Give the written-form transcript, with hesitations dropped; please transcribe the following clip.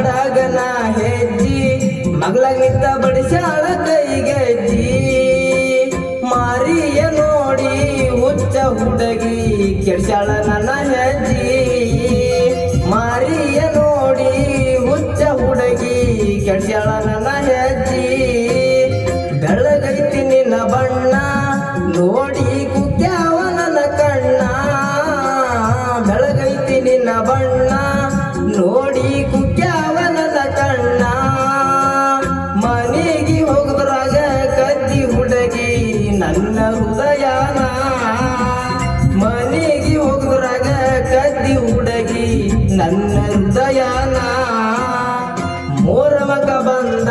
ಮಾಡಾಗನ ಹೆಜ್ಜಿ ಮಗ್ಲಾಗ ನಿಂತ ಬಡಿಸ್ಯಾಳ ಕೈಗೆಜ್ಜಿ ಮಾರಿಯ ನೋಡಿ ಹುಚ್ಚ ಹುಡುಗಿ ಕೆಡ್ಸ್ಯಾಳ ನನ್ನ ಹೆಜ್ಜಿ ಮಾರಿಯ ನೋಡಿ ಹುಚ್ಚ ಹುಡುಗಿ ಕೆಡ್ಸ್ಯಾಳ ನನ್ನ ಹೆಜ್ಜಿ ಬೆಳಗೈತಿ ನಿನ್ನ ಬಣ್ಣ ನೋಡಿ ಕುಗ್ಯಾವ ನನ್ನ ಕಣ್ಣ ಬೆಳಗೈತಿ ನಿನ್ನ ಬಣ್ಣ ನೋಡಿ ಕುಗ್ಯಾವ ನನ್ನ ಕಣ್ಣ ಮನೆಗೆ ಹೋಗದ್ರಾಗ ಕದ್ದಿ ಹುಡುಗಿ ನನ್ನ ಹೃದಯನ ಮನೆಗೆ ಹೋಗದ್ರಾಗ ಕದ್ದಿ ಹುಡುಗಿ ನನ್ನ ಹೃದಯನ ಮೋರ ಮಗ ಬಂದ